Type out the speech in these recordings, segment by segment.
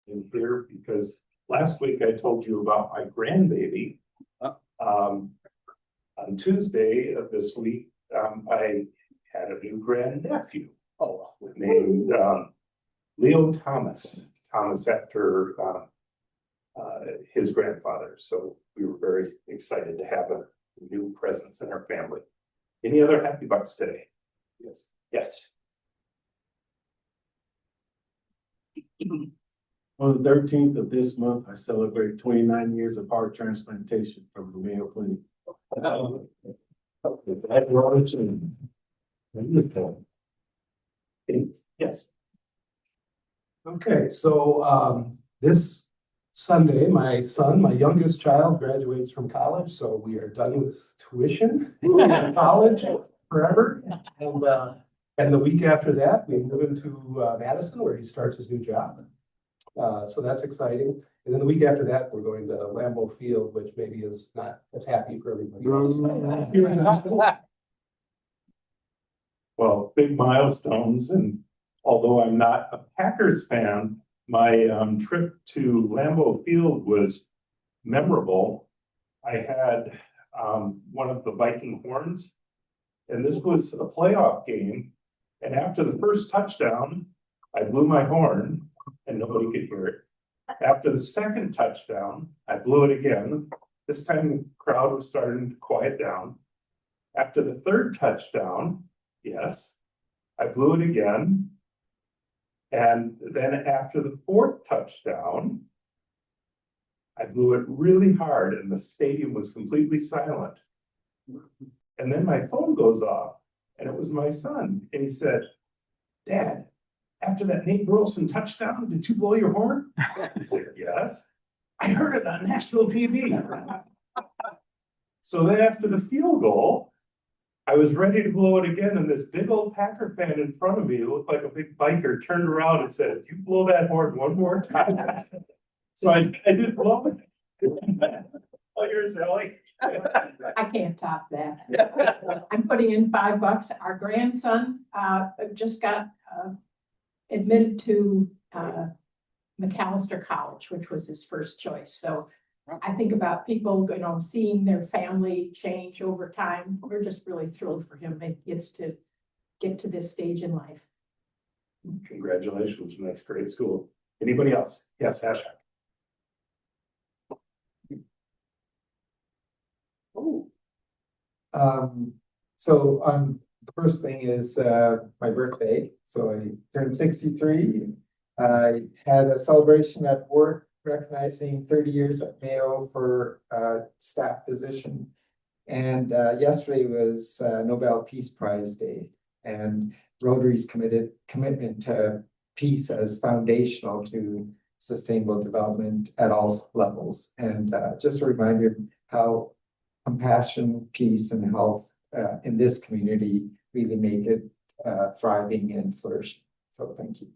in here because last week I told you about my grandbaby. On Tuesday of this week, I had a new grandnephew. Oh, named Leo Thomas. Thomas after his grandfather. So we were very excited to have a new presence in our family. Any other happy bucks today? Yes. Yes. On the 13th of this month, I celebrate 29 years of heart transplantation from the Mayo Clinic. Yes. Okay, so this Sunday, my son, my youngest child, graduates from college, so we are done with tuition in college forever. And the week after that, we move into Madison, where he starts his new job. So that's exciting. And then the week after that, we're going to Lambeau Field, which maybe is not as happy for everybody else. Well, big milestones, and although I'm not a Packers fan, my trip to Lambeau Field was memorable. I had one of the Viking horns, and this was a playoff game. And after the first touchdown, I blew my horn, and nobody could hear it. After the second touchdown, I blew it again. This time the crowd was starting to quiet down. After the third touchdown, yes, I blew it again. And then after the fourth touchdown, I blew it really hard and the stadium was completely silent. And then my phone goes off and it was my son. And he said, "Dad, after that Nate Burleson touchdown, did you blow your horn?" I said, "Yes. I heard it on national TV." So then after the field goal, I was ready to blow it again, and this big old Packer fan in front of me, who looked like a big biker, turned around and said, "You blow that horn one more time." So I did blow it. Oh, here's Ellie. I can't top that. I'm putting in $5. Our grandson just got admitted to McAllister College, which was his first choice. So I think about people, seeing their family change over time. We're just really thrilled for him. He gets to get to this stage in life. Congratulations, and that's a great school. Anybody else? Yes, Asha. Oh, So the first thing is my birthday. So I turned 63. I had a celebration at work recognizing 30 years at Mayo for staff position. And yesterday was Nobel Peace Prize Day. And Rotary's commitment to peace as foundational to sustainable development at all levels. And just a reminder how compassion, peace, and health in this community really make it thriving and flourishing. So thank you.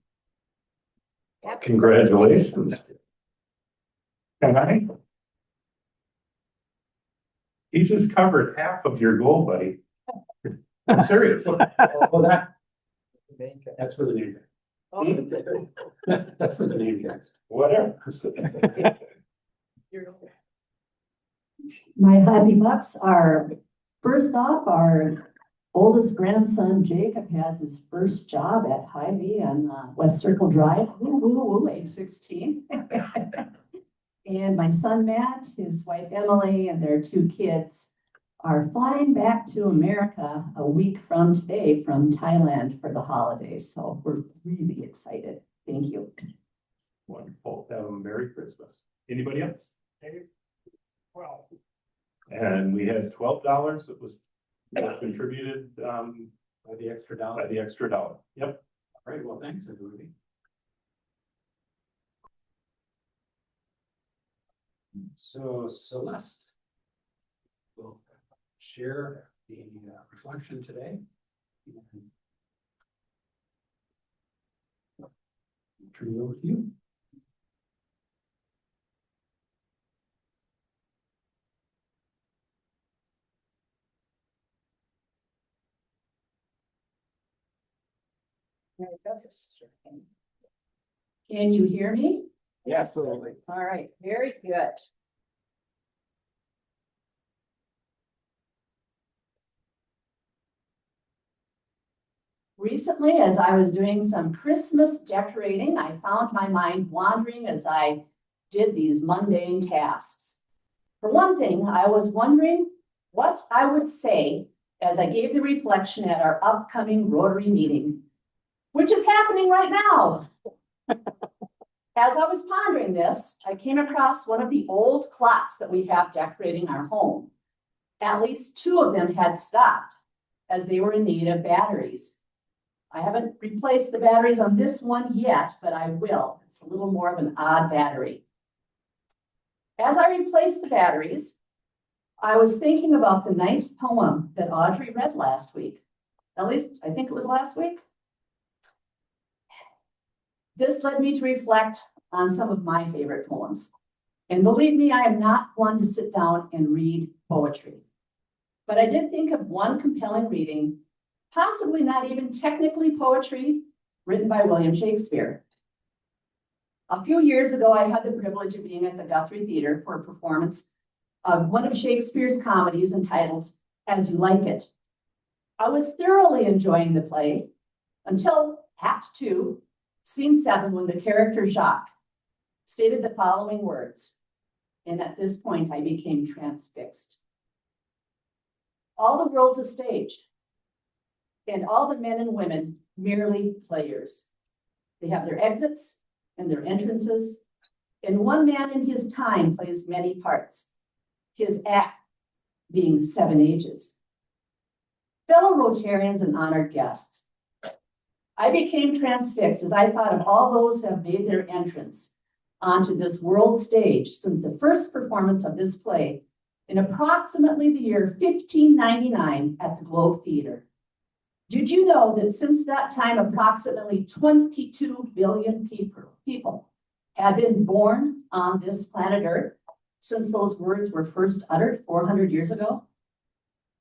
Congratulations. And you just covered half of your goal, buddy. I'm serious. well, that's for the name. That's for the name, guys. Whatever. My happy bucks are, first off, our oldest grandson Jacob has his first job at Hy-Vee on West Circle Drive, age 16. And my son Matt, his wife Emily, and their 2 kids are flying back to America a week from today from Thailand for the holidays. So we're really excited. Thank you. Wonderful. Have a Merry Christmas. Anybody else? Wow. And we had $12 that was contributed By the extra dollar. by the extra dollar. Yep. All right, well, thanks, everybody. So Celeste will share the reflection today. Turn it over to you. Can you hear me? Absolutely. All right, very good. Recently, as I was doing some Christmas decorating, I found my mind wandering as I did these mundane tasks. For one thing, I was wondering what I would say as I gave the reflection at our upcoming Rotary meeting, which is happening right now. As I was pondering this, I came across one of the old clocks that we have decorating our home. At least two of them had stopped as they were in need of batteries. I haven't replaced the batteries on this one yet, but I will. It's a little more of an odd battery. As I replaced the batteries, I was thinking about the nice poem that Audrey read last week. At least I think it was last week. This led me to reflect on some of my favorite poems. And believe me, I am not one to sit down and read poetry. But I did think of one compelling reading, possibly not even technically poetry, written by William Shakespeare. A few years ago, I had the privilege of being at the Guthrie Theater for a performance of one of Shakespeare's comedies entitled As You Like It. I was thoroughly enjoying the play until Act 2, Scene 7, when the character Jacques stated the following words. And at this point, I became transfixed. All the world's a stage, and all the men and women merely players. They have their exits and their entrances, and one man in his time plays many parts, his act being 7 ages. Fellow Rotarians and honored guests, I became transfixed as I thought of all those who have made their entrance onto this world stage since the first performance of this play in approximately the year 1599 at the Globe Theater. Did you know that since that time, approximately 22 billion people have been born on this planet Earth since those words were first uttered 400 years ago?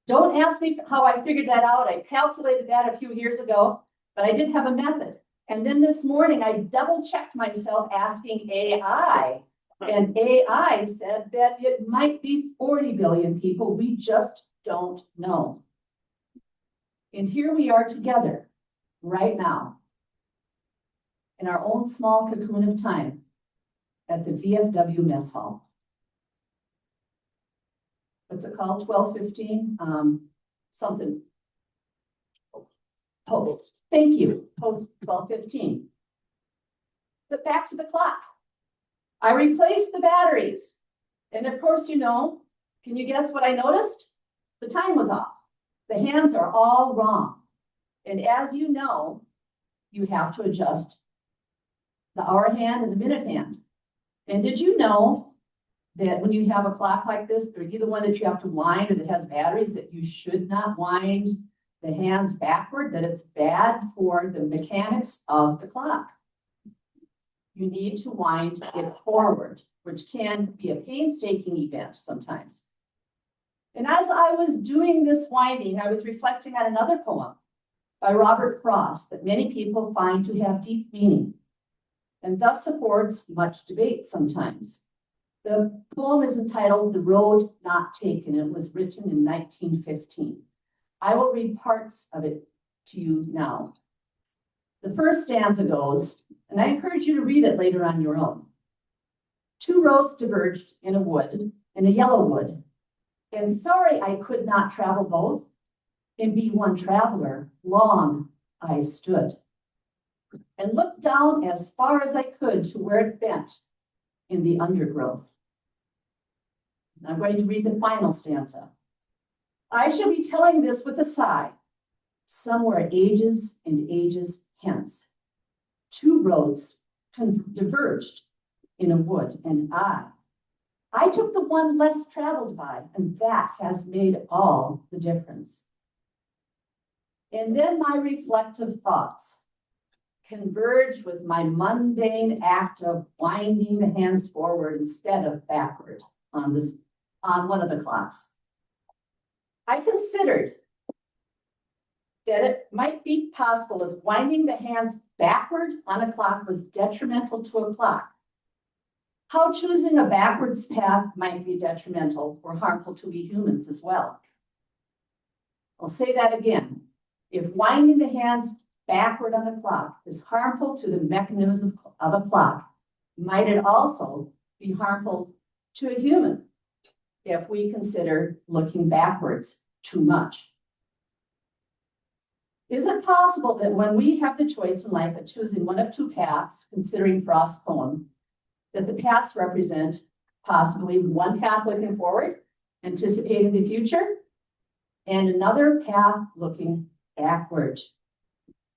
Don't ask me how I figured that out. I calculated that a few years ago, but I did have a method. And then this morning, I double-checked myself asking AI, and AI said that it might be 40 billion people. We just don't know. And here we are together right now in our own small cocoon of time at the VFW mess hall. What's it called? 1215? Something. Post. Thank you. Post 1215. But back to the clock. I replaced the batteries. And of course, you know, can you guess what I noticed? The time was off. The hands are all wrong. And as you know, you have to adjust the hour hand and the minute hand. And did you know that when you have a clock like this, they're either one that you have to wind or that has batteries, that you should not wind the hands backward, that it's bad for the mechanics of the clock. You need to wind it forward, which can be a painstaking event sometimes. And as I was doing this winding, I was reflecting on another poem by Robert Frost that many people find to have deep meaning and thus affords much debate sometimes. The poem is entitled The Road Not Taken. It was written in 1915. I will read parts of it to you now. The first stanza goes, and I encourage you to read it later on your own. 2 roads diverged in a wood, in a yellow wood, and sorry I could not travel both, and be one traveler, long I stood, and looked down as far as I could to where it bent in the undergrowth. I'm going to read the final stanza. I shall be telling this with a sigh, somewhere ages and ages hence. 2 roads diverged in a wood, and I took the one less traveled by, and that has made all the difference. And then my reflective thoughts converge with my mundane act of winding the hands forward instead of backward on one of the clocks. I considered that it might be possible if winding the hands backward on a clock was detrimental to a clock, how choosing a backwards path might be detrimental or harmful to we humans as well. I'll say that again. If winding the hands backward on the clock is harmful to the mechanism of a clock, might it also be harmful to a human if we consider looking backwards too much? Is it possible that when we have the choice in life of choosing one of two paths, considering Frost's poem, that the paths represent possibly one path looking forward, anticipating the future, and another path looking backward,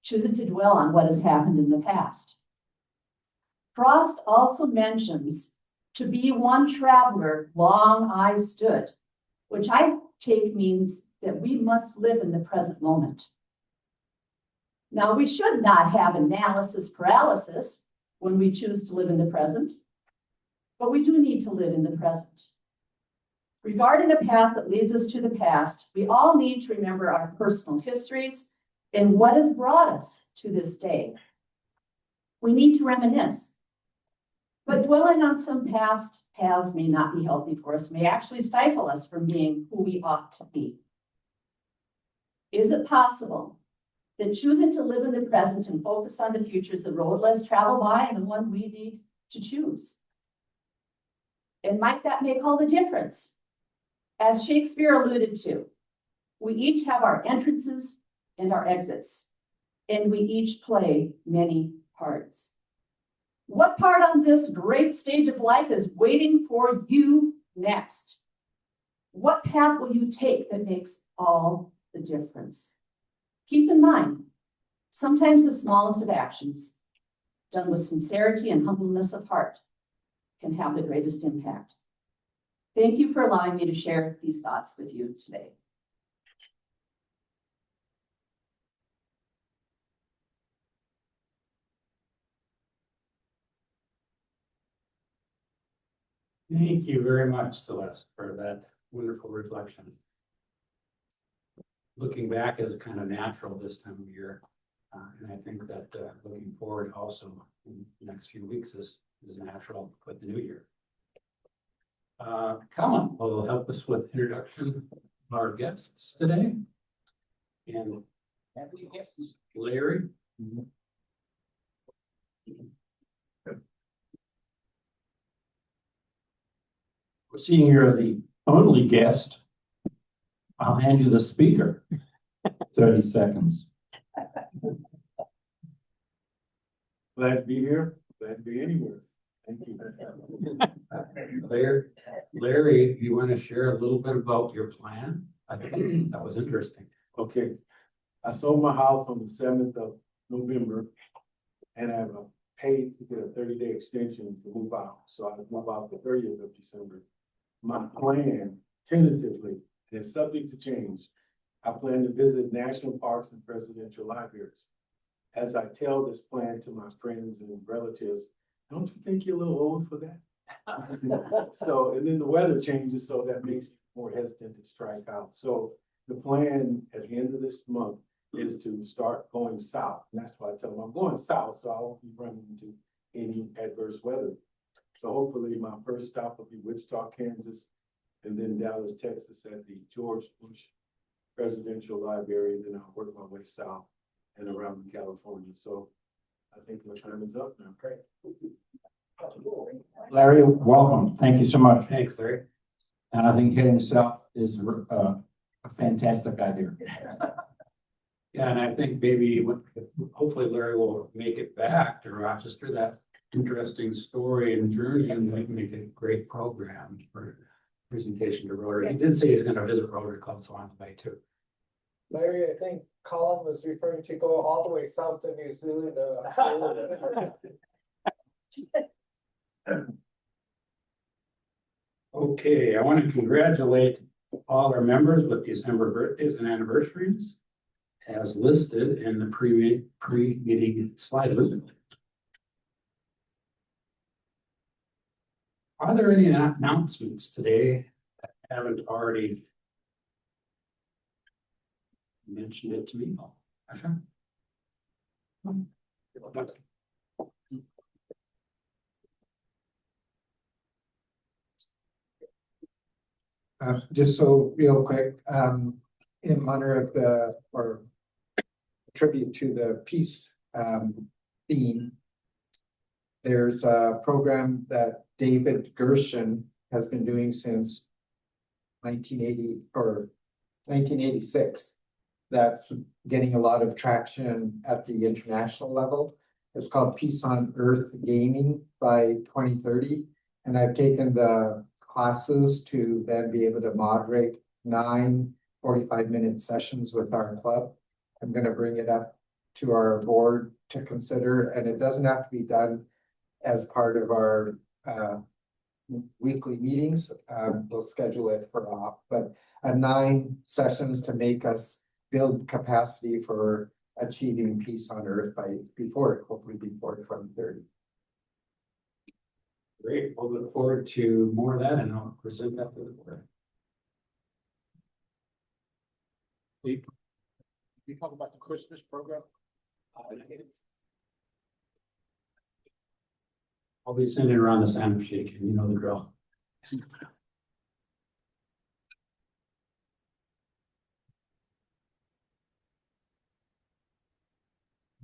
choosing to dwell on what has happened in the past? Frost also mentions, to be one traveler, long I stood, which I take means that we must live in the present moment. Now, we should not have analysis paralysis when we choose to live in the present, but we do need to live in the present. Regarding the path that leads us to the past, we all need to remember our personal histories and what has brought us to this day. We need to reminisce, but dwelling on some past paths may not be healthy for us, may actually stifle us from being who we ought to be. Is it possible that choosing to live in the present and focus on the future is the road less traveled by and the one we need to choose? And might that make all the difference? As Shakespeare alluded to, we each have our entrances and our exits, and we each play many parts. What part on this great stage of life is waiting for you next? What path will you take that makes all the difference? Keep in mind, sometimes the smallest of actions, done with sincerity and humbleness of heart, can have the greatest impact. Thank you for allowing me to share these thoughts with you today. Thank you very much, Celeste, for that wonderful reflection. Looking back is kind of natural this time of year. And I think that looking forward also in the next few weeks is natural with the new year. Colin will help us with introduction of our guests today. And happy guests, Larry. Seeing you're the only guest, I'll hand you the speaker. 30 seconds. Glad to be here, glad to be anywhere. Thank you. Larry, you want to share a little bit about your plan? I think that was interesting. Okay, I sold my house on the 7th of November and I have paid to get a 30-day extension to move out. So I move out the 30th of December. My plan tentatively, and it's subject to change, I plan to visit national parks and presidential libraries. As I tell this plan to my friends and relatives, don't you think you're a little old for that? So, and then the weather changes, so that makes you more hesitant to strike out. So the plan at the end of this month is to start going south. And that's why I tell them I'm going south, so I won't be running into any adverse weather. So hopefully my first stop will be Wichita, Kansas, and then Dallas, Texas at the George Bush Presidential Library. And then I'll work my way south and around California. So I think my time is up now. Great. Larry, welcome. Thank you so much. Thanks, Larry. And I think heading south is a fantastic idea. Yeah, and I think maybe hopefully Larry will make it back to Rochester. That interesting story and journey, and make a great program for presentation to Rotary. He did say he's going to visit Rotary clubs along the way too. Larry, I think Colin was referring to go all the way south to New Zealand. Okay, I want to congratulate all our members with December birthdays and anniversaries as listed in the pre-meeting slide list. Are there any announcements today that haven't already mentioned it to me? Asha? Just so real quick, in honor of or tribute to the peace, theme. There's a program that David Gershon has been doing since 1980 or 1986. That's getting a lot of traction at the international level. It's called Peace on Earth Gaming by 2030. And I've taken the classes to then be able to moderate 9 45-minute sessions with our club. I'm going to bring it up to our board to consider, and it doesn't have to be done as part of our weekly meetings. We'll schedule it for but 9 sessions to make us build capacity for achieving peace on earth hopefully before 2030. Great, we'll look forward to more of that and I'll present that to the board. You talk about the Christmas program? I'll be sending around the sandwich shake, and you know the drill.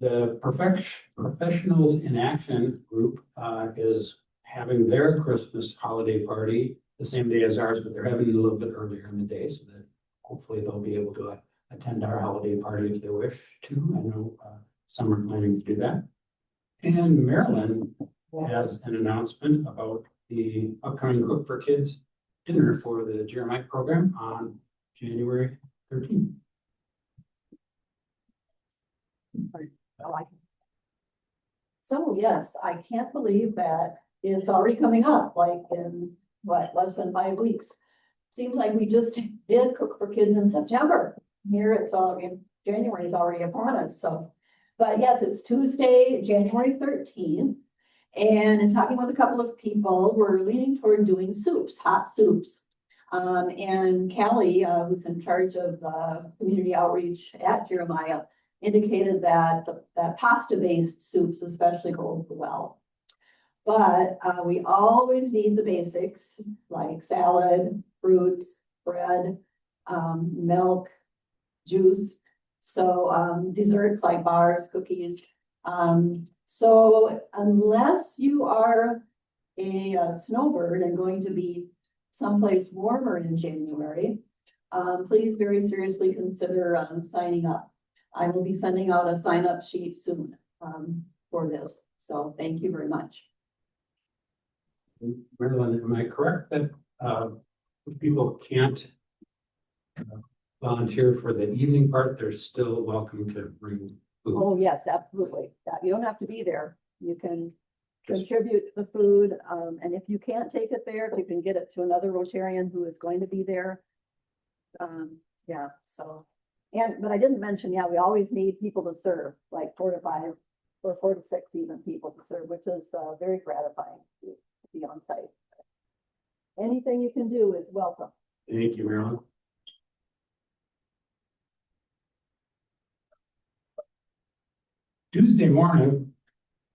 The Professionals in Action group is having their Christmas holiday party the same day as ours, but they're having it a little bit earlier in the day so that hopefully they'll be able to attend our holiday party if they wish to. I know some are planning to do that. And Marilyn has an announcement about the upcoming Cook for Kids dinner for the Jeremiah program on January 13th. So yes, I can't believe that it's already coming up, like in less than 5 weeks. Seems like we just did Cook for Kids in September. Here it's already, January is already upon us, so. But yes, it's Tuesday, January 13th. And in talking with a couple of people, we're leaning toward doing soups, hot soups. And Callie, who's in charge of the community outreach at Jeremiah, indicated that that pasta-based soups especially go well. But we always need the basics like salad, fruits, bread, milk, juice. So desserts like bars, cookies. So unless you are a snowbird and going to be someplace warmer in January, please very seriously consider signing up. I will be sending out a sign-up sheet soon for this. So thank you very much. Marilyn, am I correct that if people can't volunteer for the evening part, they're still welcome to bring food? Oh, yes, absolutely. You don't have to be there. You can contribute the food. And if you can't take it there, you can get it to another Rotarian who is going to be there. Yeah, so. But I didn't mention, yeah, we always need people to serve, like 4 to 5 or 4 to 6 even people to serve, which is very gratifying to be on site. Anything you can do is welcome. Thank you, Marilyn. Tuesday morning,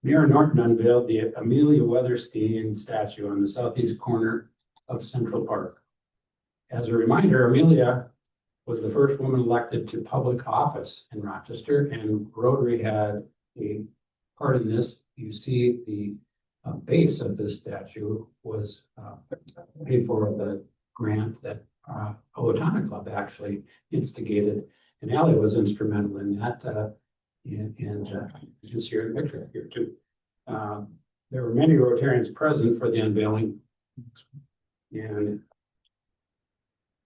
Mayor Norton unveiled the Amelia Weatherstein statue on the southeast corner of Central Park. As a reminder, Amelia was the first woman elected to public office in Rochester, and Rotary had a part in this. You see the base of this statue was paid for with a grant that Owatonna Club actually instigated, and Allie was instrumental in that. And you can see her in the picture here too. There were many Rotarians present for the unveiling, and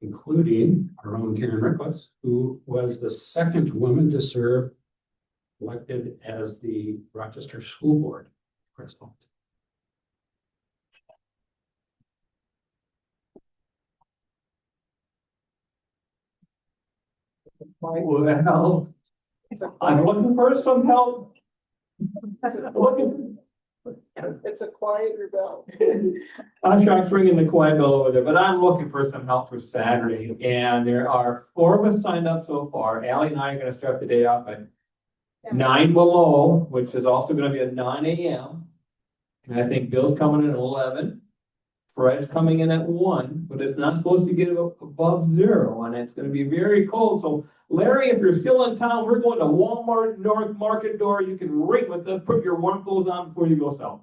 including our own Karen Rickless, who was the second woman to serve elected as the Rochester School Board president. Well, I'm looking for some help. It's a quieter bell. Ushock's ringing the quiet bell over there, but I'm looking for some help for Saturday. And there are 4 of us signed up so far. Allie and I are gonna start the day off at 9 below, which is also gonna be at 9 a.m. And I think Bill's coming in at 11. Fred's coming in at 1, but it's not supposed to get above 0, and it's gonna be very cold. So Larry, if you're still in town, we're going to Walmart North Market Door. You can ring with us, put your warm clothes on before you go south.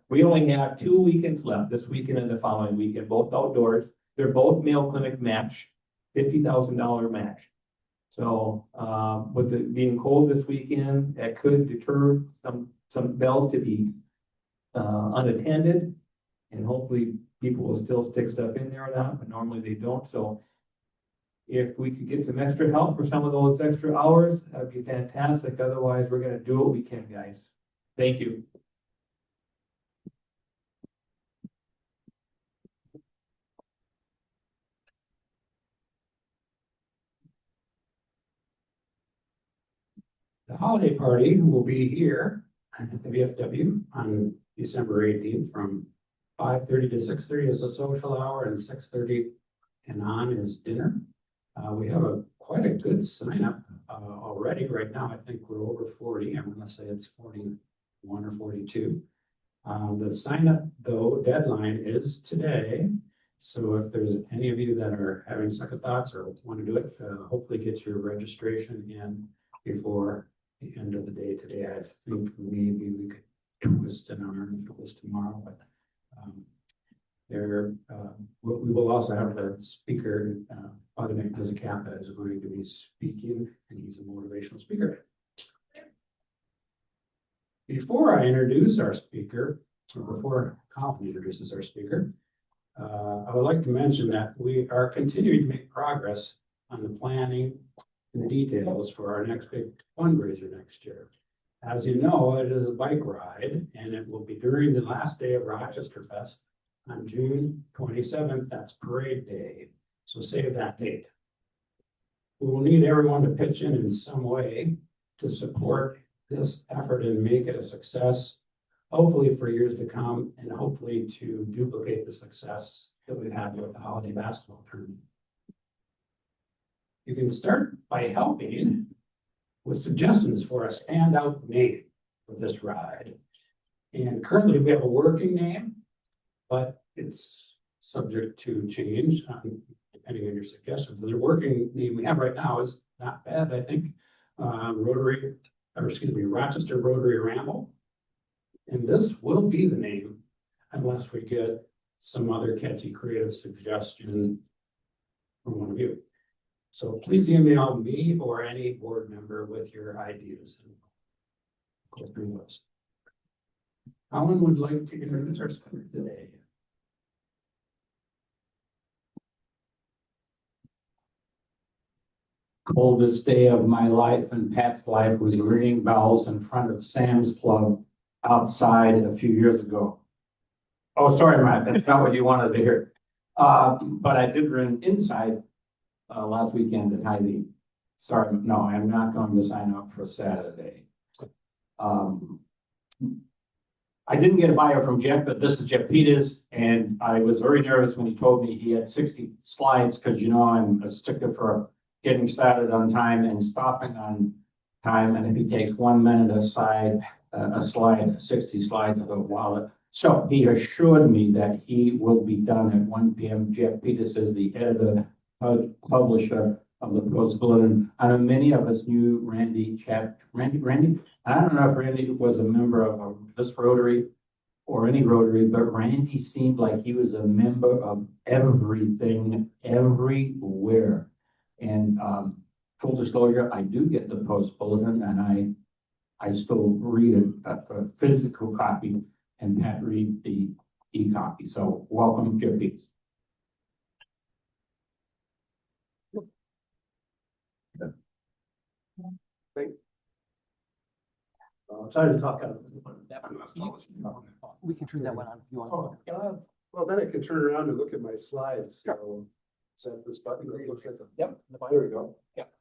We only have 2 weekends left, this weekend and the following weekend, both outdoors. They're both Mayo Clinic match, $50,000 match. So, with it being cold this weekend, that could deter some bells to be unattended. And hopefully people will still stick stuff in there or not, but normally they don't. So if we could get some extra help for some of those extra hours, that'd be fantastic. Otherwise, we're gonna do what we can, guys. Thank you. The holiday party will be here at the VFW on December 18th from 5:30 to 6:30 is a social hour, and 6:30 and on is dinner. We have quite a good sign up already right now. I think we're over 40. I'm gonna say it's 41 or 42. The sign up though deadline is today. So if there's any of you that are having second thoughts or want to do it, hopefully get your registration in before the end of the day today. I think maybe we could twist an arm for this tomorrow, but we will also have the speaker, Father Nick Kappa is going to be speaking, and he's a motivational speaker. Before I introduce our speaker, or before Colin introduces our speaker, I would like to mention that we are continuing to make progress on the planning and the details for our next big fundraiser next year. As you know, it is a bike ride, and it will be during the last day of Rochester Fest on June 27th. That's parade day. So save that date. We will need everyone to pitch in some way to support this effort and make it a success, hopefully for years to come, and hopefully to duplicate the success that we've had with the holiday basketball tournament. You can start by helping with suggestions for a standout name for this ride. And currently we have a working name, but it's subject to change depending on your suggestions. And the working name we have right now is not bad, I think. Rochester Rotary Ramble. And this will be the name unless we get some other catchy creative suggestion from one of you. So please email me or any board member with your ideas and go through those. Alan would like to introduce our speaker today. Coldest day of my life and Pat's life was ringing bells in front of Sam's Club outside a few years ago. Oh, sorry, Matt, that's not what you wanted to hear. But I did ring inside last weekend at Hy-Vee. Sorry, no, I'm not going to sign up for Saturday. I didn't get a bio from Jeff, but this is Jeff Pieters, and I was very nervous when he told me he had 60 slides, because you know I'm a sticker for getting started on time and stopping on time, and if he takes 1 minute aside, a slide, 60 slides of a wallet. So he assured me that he will be done at 1 p.m. Jeff Pieters is the editor, publisher of the Post Bulletin. I know many of us knew Randy. I don't know if Randy was a member of this Rotary or any Rotary, but Randy seemed like he was a member of everything, everywhere. And full disclosure, I do get the Post Bulletin, and I still read it, a physical copy, and Pat read the e-copy. So welcome, Jeff Pieters. Sorry to talk out of We can turn that one on if you want. Oh, well, then I can turn around and look at my slides. So is that this button that looks at them? Yep. There we go. Yep.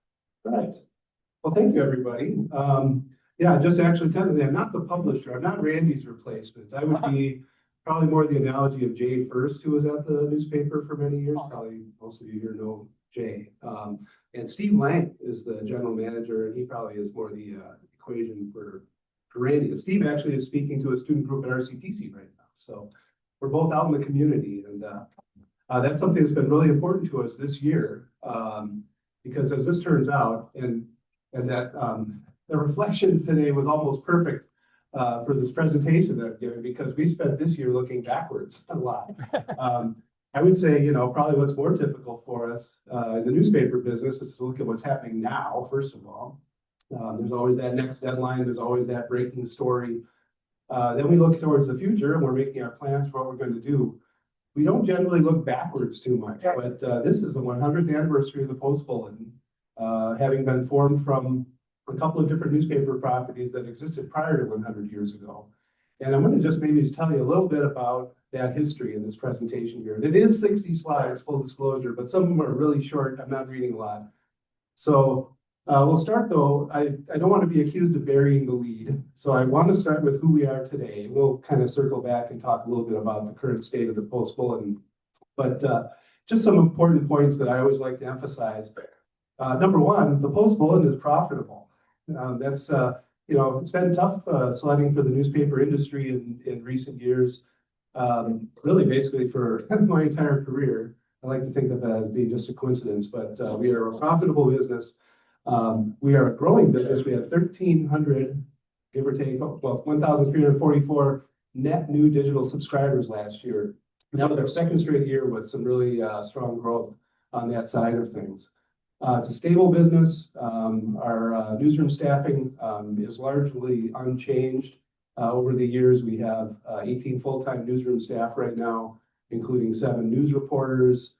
Right. Well, thank you, everybody. Yeah, just actually technically, I'm not the publisher. I'm not Randy's replacement. I would be probably more the analogy of Jay First, who was at the newspaper for many years. Probably most of you here know Jay. And Steve Lang is the general manager, and he probably is more the equation for Randy. And Steve actually is speaking to a student group at RCTC right now. So we're both out in the community, and that's something that's been really important to us this year. Because as this turns out, and that the reflection today was almost perfect for this presentation that I've given, because we spent this year looking backwards a lot. I would say, you know, probably what's more typical for us in the newspaper business is to look at what's happening now, first of all. There's always that next deadline, there's always that breaking story. Then we look towards the future and we're making our plans for what we're going to do. We don't generally look backwards too much, but this is the 100th anniversary of the Post Bulletin, having been formed from a couple of different newspaper properties that existed prior to 100 years ago. And I'm going to just maybe just tell you a little bit about that history in this presentation here. And it is 60 slides, full disclosure, but some of them are really short. I'm not reading a lot. So we'll start though. I don't want to be accused of burying the lead. So I want to start with who we are today. We'll kind of circle back and talk a little bit about the current state of the Post Bulletin. But just some important points that I always like to emphasize. Number one, the Post Bulletin is profitable. That's you know, it's been tough sledding for the newspaper industry in recent years. Really, basically for my entire career. I like to think of that as being just a coincidence, but we are a profitable business. We are a growing business. We have 1,300, give or take, well, 1,344 net new digital subscribers last year. That was our second straight year with some really strong growth on that side of things. It's a stable business. Our newsroom staffing is largely unchanged. Over the years, we have 18 full-time newsroom staff right now, including 7 news reporters,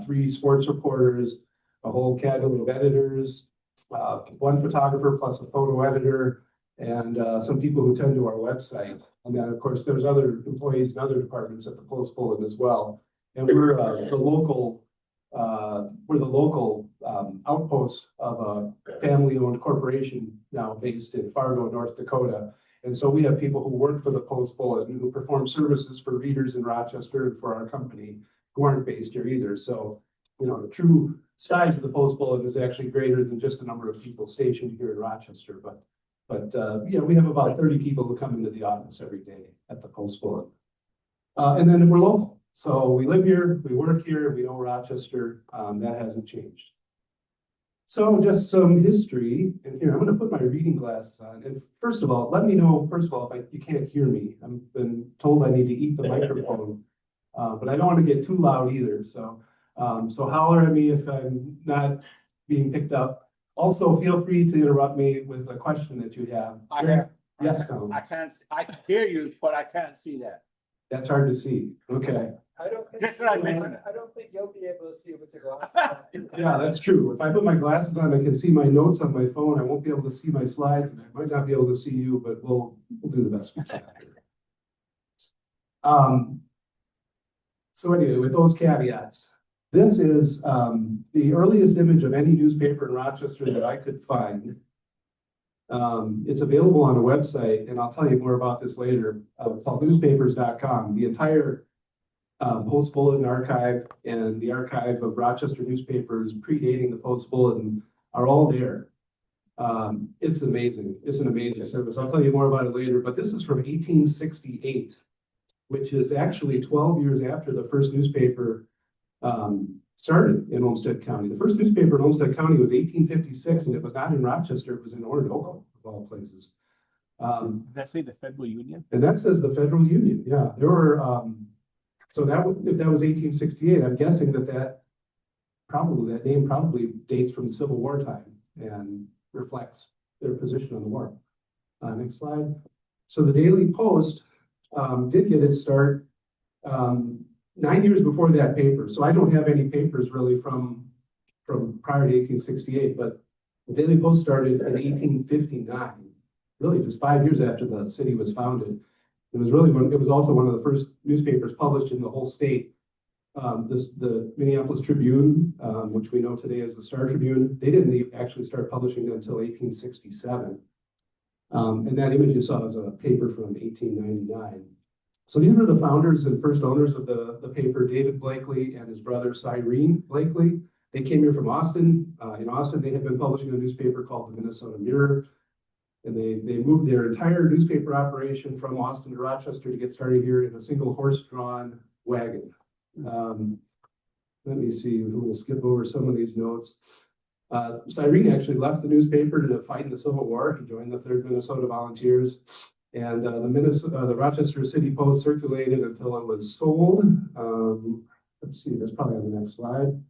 3 sports reporters, a whole category of editors, 1 photographer plus a photo editor, and some people who tend to our website. And then, of course, there's other employees in other departments at the Post Bulletin as well. And we're the local outpost of a family-owned corporation now based in Fargo, North Dakota. And so we have people who work for the Post Bulletin, who perform services for readers in Rochester and for our company, who aren't based here either. So, you know, the true size of the Post Bulletin is actually greater than just the number of people stationed here in Rochester. But you know, we have about 30 people who come into the office every day at the Post Bulletin. And then we're local. So we live here, we work here, we know Rochester. That hasn't changed. So just some history, and here, I'm going to put my reading glasses on. And first of all, let me know, if you can't hear me. I've been told I need to eat the microphone, but I don't want to get too loud either. So holler at me if I'm not being picked up. Also, feel free to interrupt me with a question that you have. Yes, Colin. I can hear you, but I can't see that. That's hard to see. Okay. I don't think, Just what I mentioned. I don't think you'll be able to see with your glasses. Yeah, that's true. If I put my glasses on, I can see my notes on my phone. I won't be able to see my slides, and I might not be able to see you, but we'll do the best we can. So anyway, with those caveats, this is the earliest image of any newspaper in Rochester that I could find. It's available on a website, and I'll tell you more about this later. It's called newspapers.com. The entire Post Bulletin archive and the archive of Rochester newspapers predating the Post Bulletin are all there. It's amazing. It's an amazing service. I'll tell you more about it later, but this is from 1868, which is actually 12 years after the first newspaper started in Olmsted County. The first newspaper in Olmsted County was 1856, and it was not in Rochester, it was in Orinoco, of all places. Does that say the Federal Union? And that says the Federal Union, yeah. There were, so that if that was 1868, I'm guessing that name probably dates from the Civil War time and reflects their position on the war. Next slide. So the Daily Post did get its start 9 years before that paper. So I don't have any papers really from prior to 1868, but the Daily Post started in 1859, really just 5 years after the city was founded. It was also one of the first newspapers published in the whole state. The Minneapolis Tribune, which we know today as the Star Tribune, they didn't actually start publishing until 1867. And that image you saw is a paper from 1899. So these were the founders and first owners of the paper, David Blakely and his brother Cyrene Blakely. They came here from Austin. In Austin, they had been publishing a newspaper called the Minnesota Mirror. And they moved their entire newspaper operation from Austin to Rochester to get started here in a single horse-drawn wagon. Let me see, we'll skip over some of these notes. Cyrene actually left the newspaper to fight in the Civil War. He joined the 3rd Minnesota Volunteers. And the Rochester City Post circulated until it was sold. Let's see, that's probably on the next slide.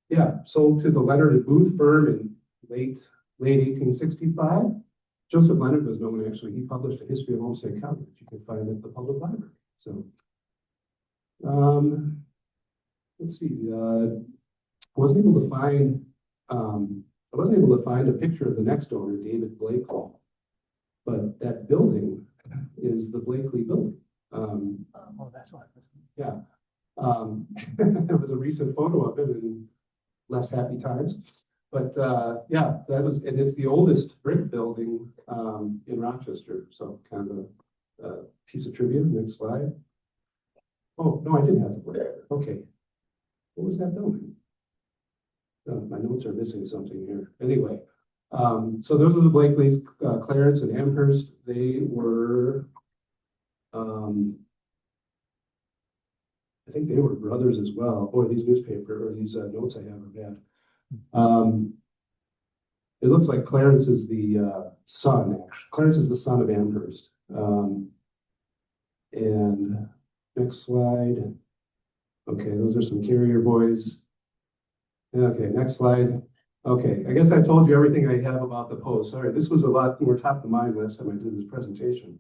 Yeah, sold to the Leonard and Booth firm in late 1865. Joseph Leonard was known, actually, he published a history of Homestead County that you can find at the public library. So, let's see, I wasn't able to find a picture of the next owner, David Blakely, but that building is the Blakely building. Oh, that's what. Yeah. There was a recent photo of it in less happy times. But yeah, and it's the oldest brick building in Rochester. So kind of a piece of trivia. Next slide. Oh, no, I didn't have the brick. Okay. What was that building? My notes are missing something here. Anyway, so those are the Blakeleys, Clarence and Amherst. They were, I think they were brothers as well. Boy, these notes I have are bad. It looks like Clarence is the son, actually. Clarence is the son of Amherst. And next slide. Okay, those are some carrier boys. Okay, next slide. Okay, I guess I told you everything I have about the Post. Sorry, this was a lot more top of mind last time I did this presentation.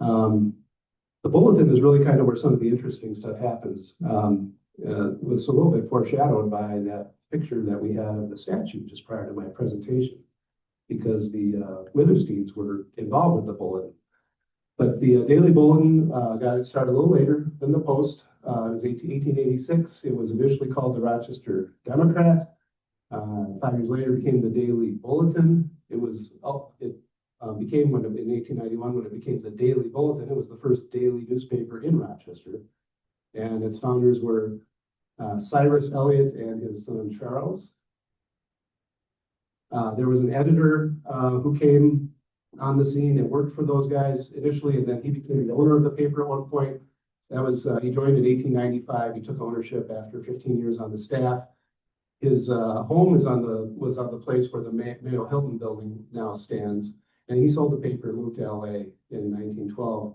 The Bulletin is really kind of where some of the interesting stuff happens. It was a little bit foreshadowed by that picture that we had of the statue just prior to my presentation, because the Withersteins were involved with the Bulletin. But the Daily Bulletin got it started a little later than the Post. It was 1886. It was initially called the Rochester Democrat. 5 years later, it became the Daily Bulletin. It became, in 1891, when it became the Daily Bulletin, it was the first daily newspaper in Rochester. And its founders were Cyrus Elliott and his son Charles. There was an editor who came on the scene and worked for those guys initially, and then he became the owner of the paper at one point. That was, he joined in 1895. He took ownership after 15 years on the staff. His home was on the place where the Mayo Hilton building now stands. And he sold the paper and moved to LA in 1912.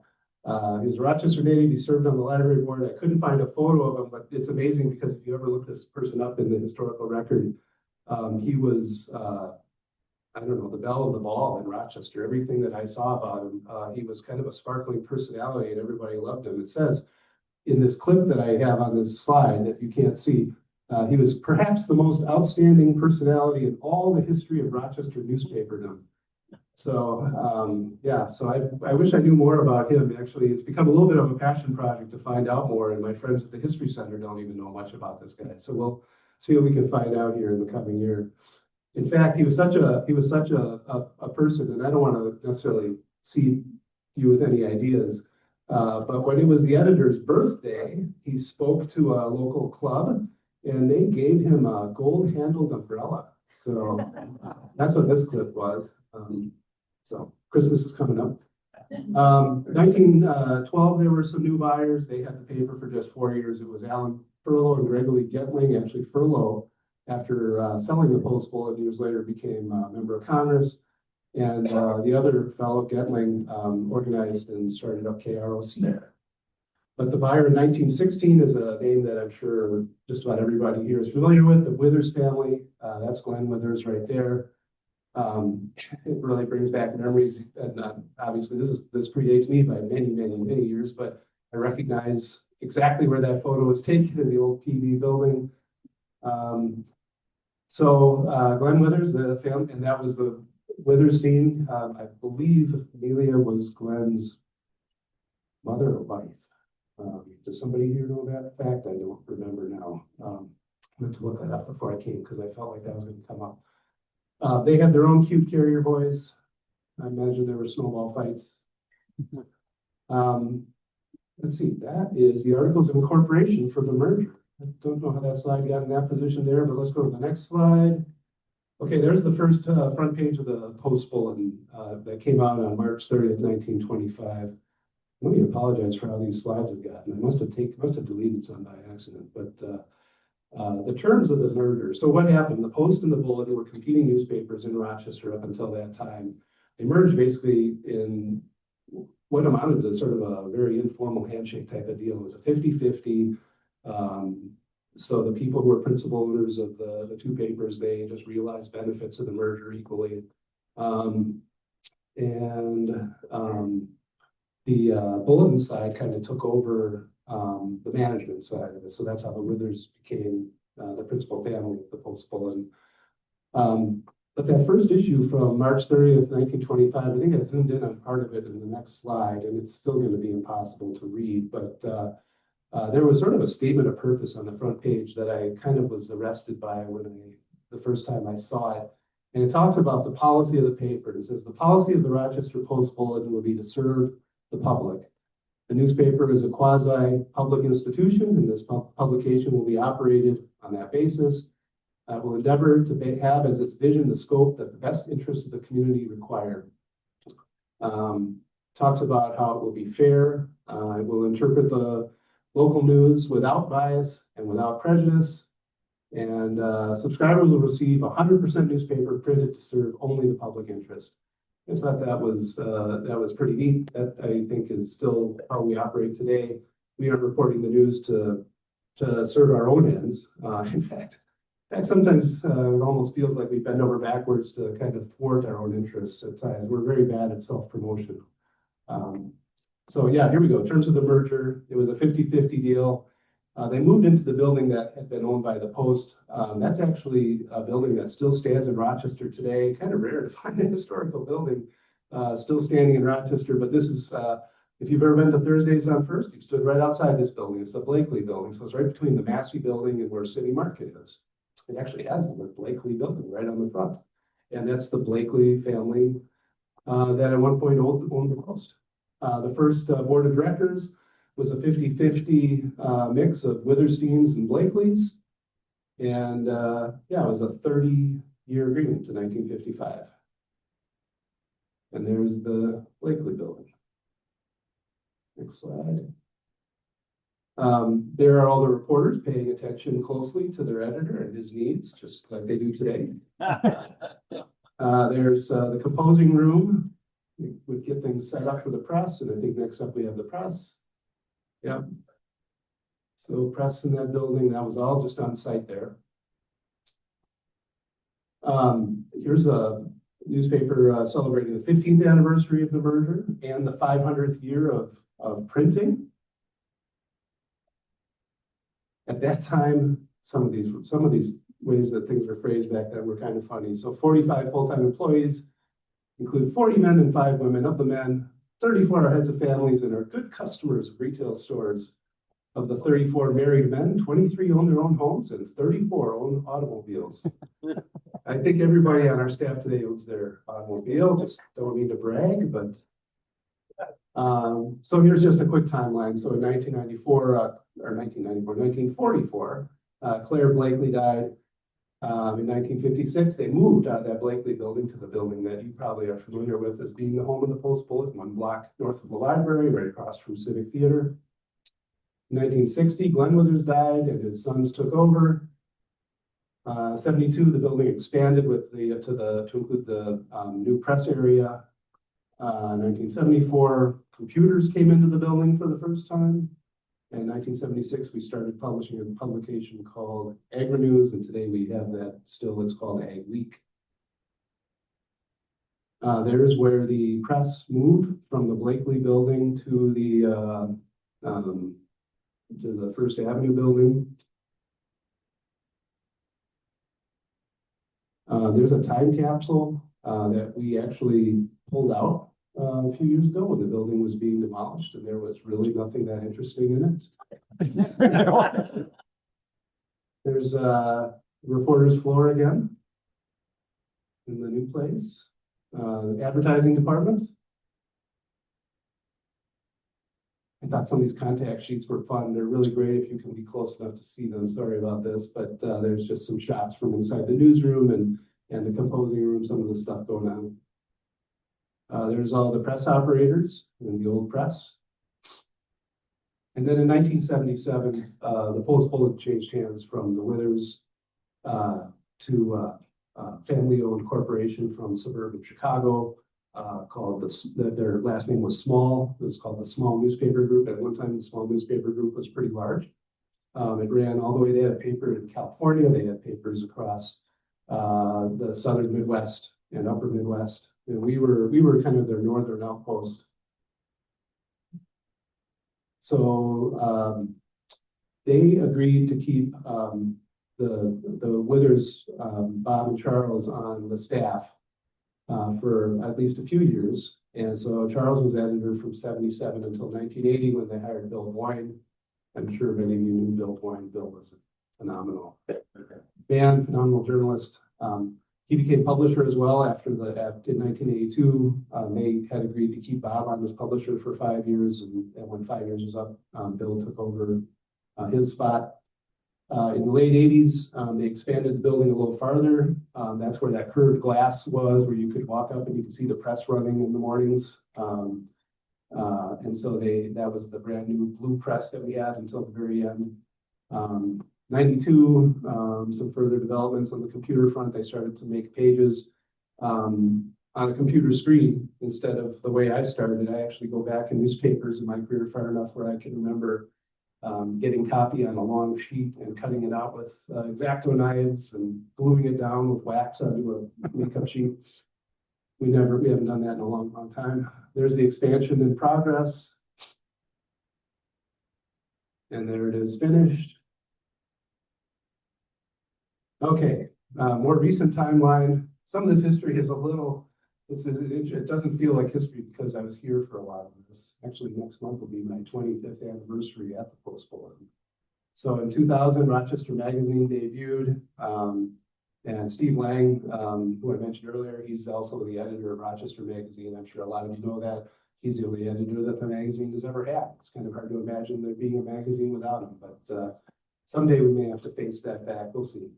He was a Rochester native. He served on the library board. I couldn't find a photo of him, but it's amazing because if you ever look this person up in the historical record, he was, I don't know, the belle of the ball in Rochester. Everything that I saw about him, he was kind of a sparkling personality and everybody loved him. It says in this clip that I have on this slide that you can't see, he was perhaps the most outstanding personality in all the history of Rochester newspaperdom. So, yeah, so I wish I knew more about him. Actually, it's become a little bit of a passion project to find out more, and my friends at the History Center don't even know much about this guy. So we'll see what we can find out here in the coming year. In fact, he was such a person, and I don't want to necessarily seed you with any ideas, but when it was the editor's birthday, he spoke to a local club, and they gave him a gold-handled umbrella. So that's what this clip was. So Christmas is coming up. 1912, there were some new buyers. They had the paper for just 4 years. It was Allen Furlow and Gregory Getling. Actually, Furlow, after selling the Post Bulletin years later, became a member of Congress. And the other fellow, Getling, organized and started up KROC. But the buyer in 1916 is a name that I'm sure just about everybody here is familiar with, the Withers family. That's Glenn Withers right there. It really brings back memories. And obviously this predates me by many, many, many years, but I recognize exactly where that photo was taken in the old PB building. Glenn Withers, the family, and that was the Witherstein. I believe Amelia was Glenn's mother or wife. Does somebody here know that fact? I don't remember now. I meant to look that up before I came because I felt like that was going to come up. They had their own cute carrier boys. I imagine there were snowball fights. Let's see, that is the Articles of Incorporation for the merger. I don't know how that slide got in that position there, but let's go to the next slide. Okay, there's the first front page of the Post Bulletin that came out on March 30th, 1925. Let me apologize for how these slides have gotten. I must have deleted some by accident, but the terms of the merger. So what happened? The Post and the Bulletin were competing newspapers in Rochester up until that time. They merged basically in what amounted to sort of a very informal handshake type of deal. It was a 50-50. So the people who were principal owners of the two papers, they just realized benefits of the merger equally. The Bulletin side kind of took over the management side of it. So that's how the Withers became the principal family of the Post Bulletin. But that first issue from March 30th, 1925, I think I zoomed in on part of it in the next slide, and it's still going to be impossible to read, but there was sort of a statement of purpose on the front page that I kind of was arrested by the first time I saw it. And it talks about the policy of the paper. It says the policy of the Rochester Post Bulletin will be to serve the public. The newspaper is a quasi-public institution, and this publication will be operated on that basis. Will endeavor to have as its vision the scope that the best interests of the community require. Talks about how it will be fair. It will interpret the local news without bias and without prejudice. And subscribers will receive 100% newspaper printed to serve only the public interest. I just thought that was pretty neat. That I think is still how we operate today. We are reporting the news to serve our own ends. In fact, sometimes it almost feels like we bend over backwards to kind of thwart our own interests at times. We're very bad at self-promotion. So yeah, here we go. In terms of the merger, it was a 50-50 deal. They moved into the building that had been owned by the Post. That's actually a building that still stands in Rochester today. Kind of rare to find a historical building still standing in Rochester, but this is, if you've ever been to Thursdays on First, you stood right outside this building. It's the Blakely building. So it's right between the Massey building and where City Market is. It actually has the word Blakely building right on the front. And that's the Blakely family that at one point owned the Post. The first board of directors was a 50-50 mix of Withersteens and Blakeleys. And yeah, it was a 30-year agreement to 1955. And there's the Blakely building. Next slide. There are all the reporters paying attention closely to their editor and his needs, just like they do today. There's the composing room. We would get things set up for the press, and I think next up we have the press. Yep. So press in that building, that was all just on site there. Here's a newspaper celebrating the 15th anniversary of the merger and the 500th year of printing. At that time, some of these ways that things were phrased back then were kind of funny. So 45 full-time employees include 40 men and 5 women. Of the men, 34 are heads of families and are good customers of retail stores. Of the 34 married men, 23 own their own homes and 34 own automobiles. I think everybody on our staff today owns their automobile. Just don't need to brag, but so here's just a quick timeline. So in 1944, Claire Blakely died. In 1956, they moved out of that Blakely building to the building that you probably are familiar with as being the home of the Post Bulletin, 1 block north of the library, right across from Civic Theater. In 1960, Glenn Withers died and his sons took over. 72, the building expanded with to include the new press area. 1974, computers came into the building for the first time. And in 1976, we started publishing a publication called Agri-News, and today we have that still, it's called Ag Week. There's where the press moved from the Blakely building to the First Avenue building. There's a time capsule that we actually pulled out a few years ago when the building was being demolished, and there was really nothing that interesting in it. There's reporter's floor again in the new place. The advertising department. I thought some of these contact sheets were fun. They're really great if you can be close enough to see them. Sorry about this, but there's just some shots from inside the newsroom and and the composing room, some of the stuff going on. There's all the press operators in the old press. And then in 1977, the Post-Bulletin changed hands from the Withers to a family-owned corporation from suburban Chicago called their last name was Small. It was called the Small Newspaper Group. At one time, the Small Newspaper Group was pretty large. It ran all the way. They had a paper in California. They had papers across the southern Midwest and upper Midwest. And we were kind of their northern outpost. So they agreed to keep the Withers, Bob and Charles, on the staff for at least a few years. And so Charles was editor from 77 until 1980 when they hired Bill Boyne. I'm sure many of you knew Bill Boyne. Bill was phenomenal man, phenomenal journalist. He became publisher as well in 1982. They had agreed to keep Bob on as publisher for 5 years, and when 5 years was up, Bill took over his spot. In the late 80s, they expanded the building a little farther. That's where that curved glass was, where you could walk up and you could see the press running in the mornings. And so that was the brand new blue press that we had until the very end. 92, some further developments on the computer front. They started to make pages on a computer screen instead of the way I started. I actually go back in newspapers in my career far enough where I can remember getting copy on a long sheet and cutting it out with X-Acto knives and gluing it down with wax onto a makeup sheet. We haven't done that in a long, long time. There's the expansion in progress. And there it is, finished. Okay, more recent timeline. Some of this history is it doesn't feel like history because I was here for a while of this. Actually, next month will be my 25th anniversary at the Post-Bulletin. So in 2000, Rochester Magazine debuted. And Steve Lang, who I mentioned earlier, he's also the editor of Rochester Magazine. I'm sure a lot of you know that. He's the only editor that the magazine has ever had. It's kind of hard to imagine there being a magazine without him, but someday we may have to face that back. We'll see.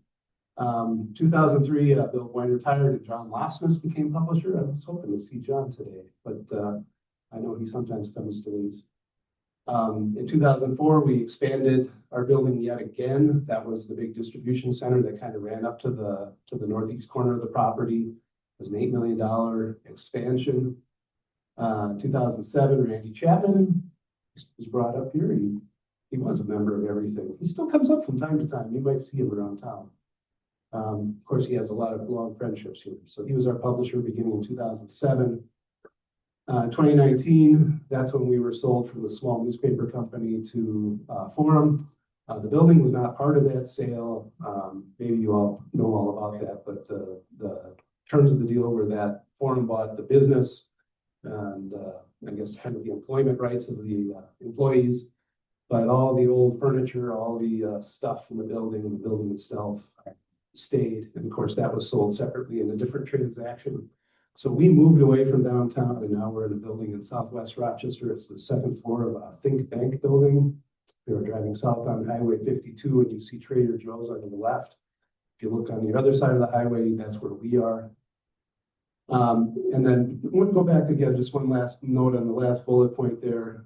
2003, Bill Boyne retired and John Losmus became publisher. I was hoping to see John today, but I know he sometimes comes to these. In 2004, we expanded our building yet again. That was the big distribution center that kind of ran up to the northeast corner of the property. It was an $8 million expansion. 2007, Randy Chapman was brought up here. He was a member of everything. He still comes up from time to time. You might see him around town. Of course, he has a lot of long friendships here. So he was our publisher beginning in 2007. 2019, that's when we were sold from the Small Newspaper Company to Forum. The building was not part of that sale. Maybe you all know all about that, but the terms of the deal were that Forum bought the business and I guess kind of the employment rights of the employees, but all the old furniture, all the stuff from the building itself stayed. And of course, that was sold separately in a different transaction. So we moved away from downtown and now we're in a building in Southwest Rochester. It's the second floor of a Think Bank building. We were driving south on Highway 52 and you see Trader Joe's on the left. If you look on the other side of the highway, that's where we are. And then we'll go back again, just one last note on the last bullet point there.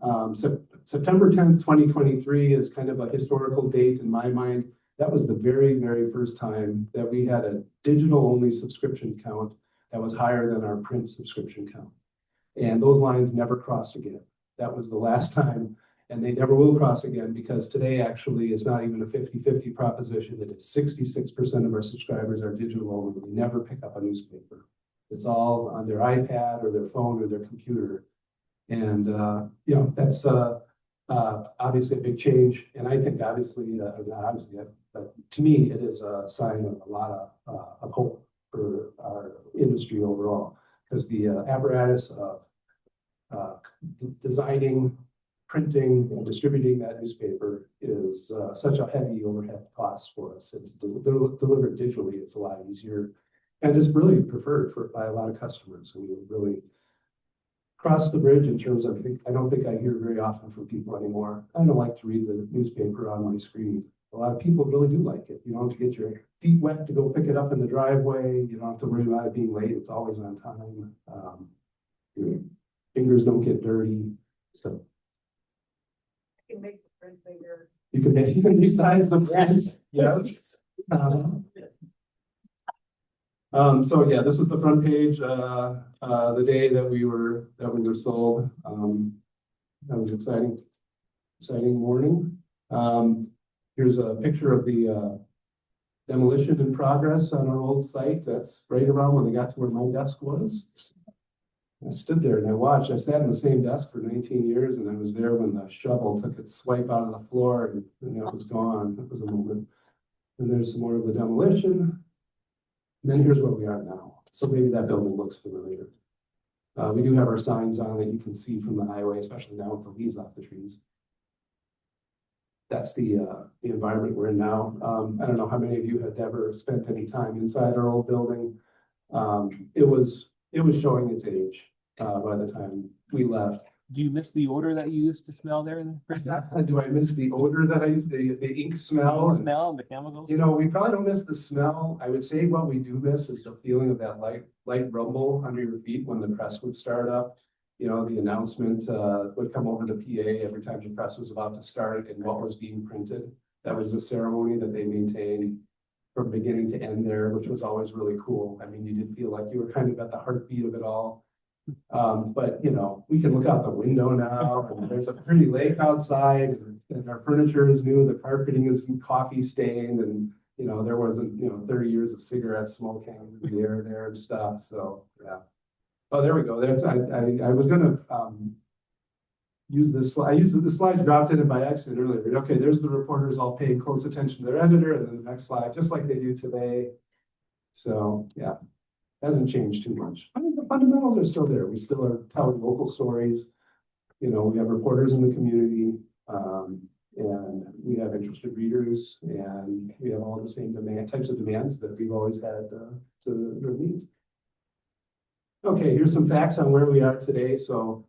September 10th, 2023 is kind of a historical date in my mind. That was the very, very first time that we had a digital-only subscription count that was higher than our print subscription count. And those lines never crossed again. That was the last time, and they never will cross again because today actually is not even a 50-50 proposition. It is 66% of our subscribers are digital only. We never pick up a newspaper. It's all on their iPad or their phone or their computer. And, that's obviously a big change. And I think to me, it is a sign of a lot of hope for our industry overall, because the apparatus of designing, printing, and distributing that newspaper is such a heavy overhead cost for us. And to deliver it digitally, it's a lot easier and is really preferred by a lot of customers. And we really crossed the bridge in terms of, I don't think I hear very often from people anymore. I don't like to read the newspaper on my screen. a lot of people really do like it. You don't have to get your feet wet to go pick it up in the driveway. You don't have to worry about it being late. It's always on time. Your fingers don't get dirty, so. You can make the print bigger. You can resize the print, yes. So yeah, this was the front page, the day that we were sold. That was exciting morning. Here's a picture of the demolition in progress on our old site. That's right around when they got to where my desk was. I stood there and I watched. I sat in the same desk for 19 years, and I was there when the shovel took its swipe out of the floor and it was gone. It was a moment. And there's some more of the demolition. And then here's where we are now. So maybe that building looks familiar. We do have our signs on that you can see from the highway, especially now with the leaves off the trees. That's the environment we're in now. I don't know how many of you have ever spent any time inside our old building. It was showing its age by the time we left. Do you miss the odor that you used to smell there in the first half? Do I miss the odor that I used, the ink smell? The smell and the chemicals? You know, we probably don't miss the smell. I would say what we do miss is the feeling of that light rumble under your feet when the press would start up. You know, the announcement would come over the PA every time the press was about to start and what was being printed. That was the ceremony that they maintained from beginning to end there, which was always really cool. I mean, you did feel like you were kind of at the heartbeat of it all. But you know, we can look out the window now, and there's a pretty lake outside, and our furniture is new, the carpeting is coffee stained, and you know, there wasn't 30 years of cigarette smoking in the air there and stuff. So yeah. Oh, there we go. That's I was gonna use this slide. I used the slide, dropped it in by accident earlier. Okay, there's the reporters all paying close attention to their editor, and then the next slide, just like they do today. So yeah. Hasn't changed too much. I mean, the fundamentals are still there. We still are telling local stories. You know, we have reporters in the community, and we have interested readers, and we have all the same types of demands that we've always had to meet. Okay, here's some facts on where we are today. So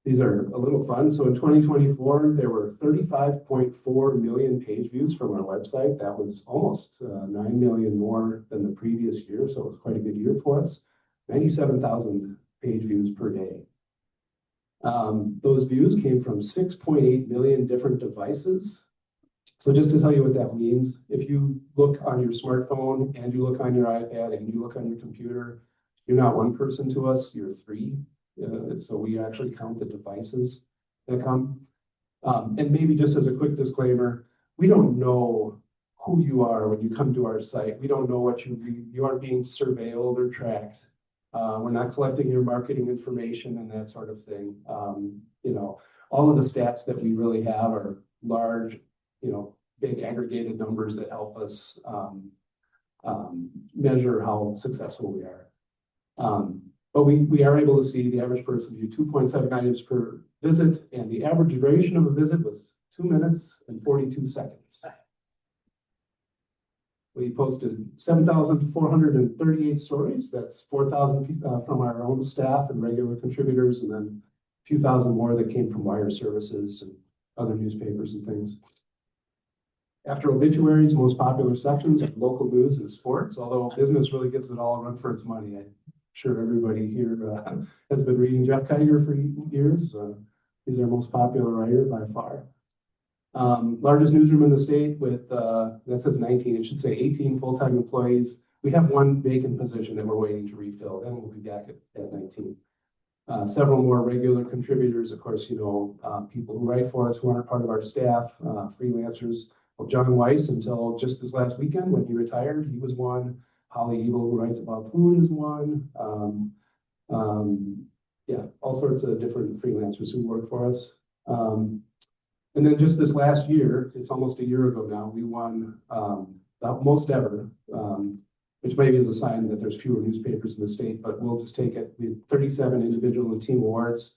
these are a little fun. So in 2024, there were 35.4 million page views from our website. That was almost 9 million more than the previous year. So it was quite a good year for us. 97,000 page views per day. Those views came from 6.8 million different devices. So just to tell you what that means, if you look on your smartphone and you look on your iPad and you look on your computer, you're not one person to us, you're three. So we actually count the devices that come. And maybe just as a quick disclaimer, we don't know who you are when you come to our site. We don't know what you are being surveilled or tracked. We're not collecting your marketing information and that sort of thing. You know, all of the stats that we really have are large, big aggregated numbers that help us measure how successful we are. But we are able to see the average person view 2.7 items per visit, and the average duration of a visit was 2 minutes and 42 seconds. We posted 7,438 stories. That's 4,000 from our own staff and regular contributors, and then a few thousand more that came from wire services and other newspapers and things. After obituaries, most popular sections are local news and sports, although business really gets it all run for its money. I'm sure everybody here has been reading Jeff Kiger for years. He's our most popular writer by far. Largest newsroom in the state with, that says 19, it should say 18 full-time employees. We have one vacant position that we're waiting to refill, and we'll be back at 19. Several more regular contributors, of course, people who write for us who aren't part of our staff, freelancers. Well, John Weiss, until just this last weekend when he retired, he was one. Holly Evil, who writes about food, is one. Yeah, all sorts of different freelancers who work for us. And then just this last year, it's almost a year ago now, we won the most ever, which maybe is a sign that there's fewer newspapers in the state, but we'll just take it. We had 37 individual and team awards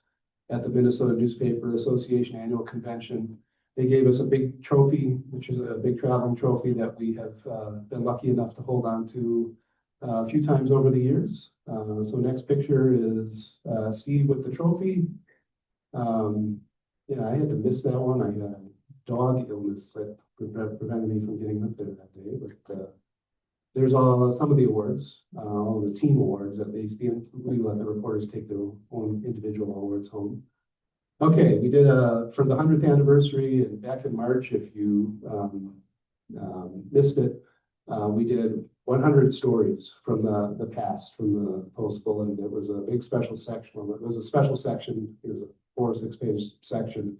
at the Minnesota Newspaper Association Annual Convention. They gave us a big trophy, which is a big traveling trophy that we have been lucky enough to hold on to a few times over the years. So next picture is Steve with the trophy. Yeah, I had to miss that one. I had a dog illness that prevented me from getting up there that day, but, there's some of the awards, all the team awards, at least, we let the reporters take their own individual awards home. Okay, we did for the 100th anniversary, and back in March, if you missed it, we did 100 stories from the past, from the Post Bulletin. It was a big special section. It was a special section. It was a 4 or 6 page section.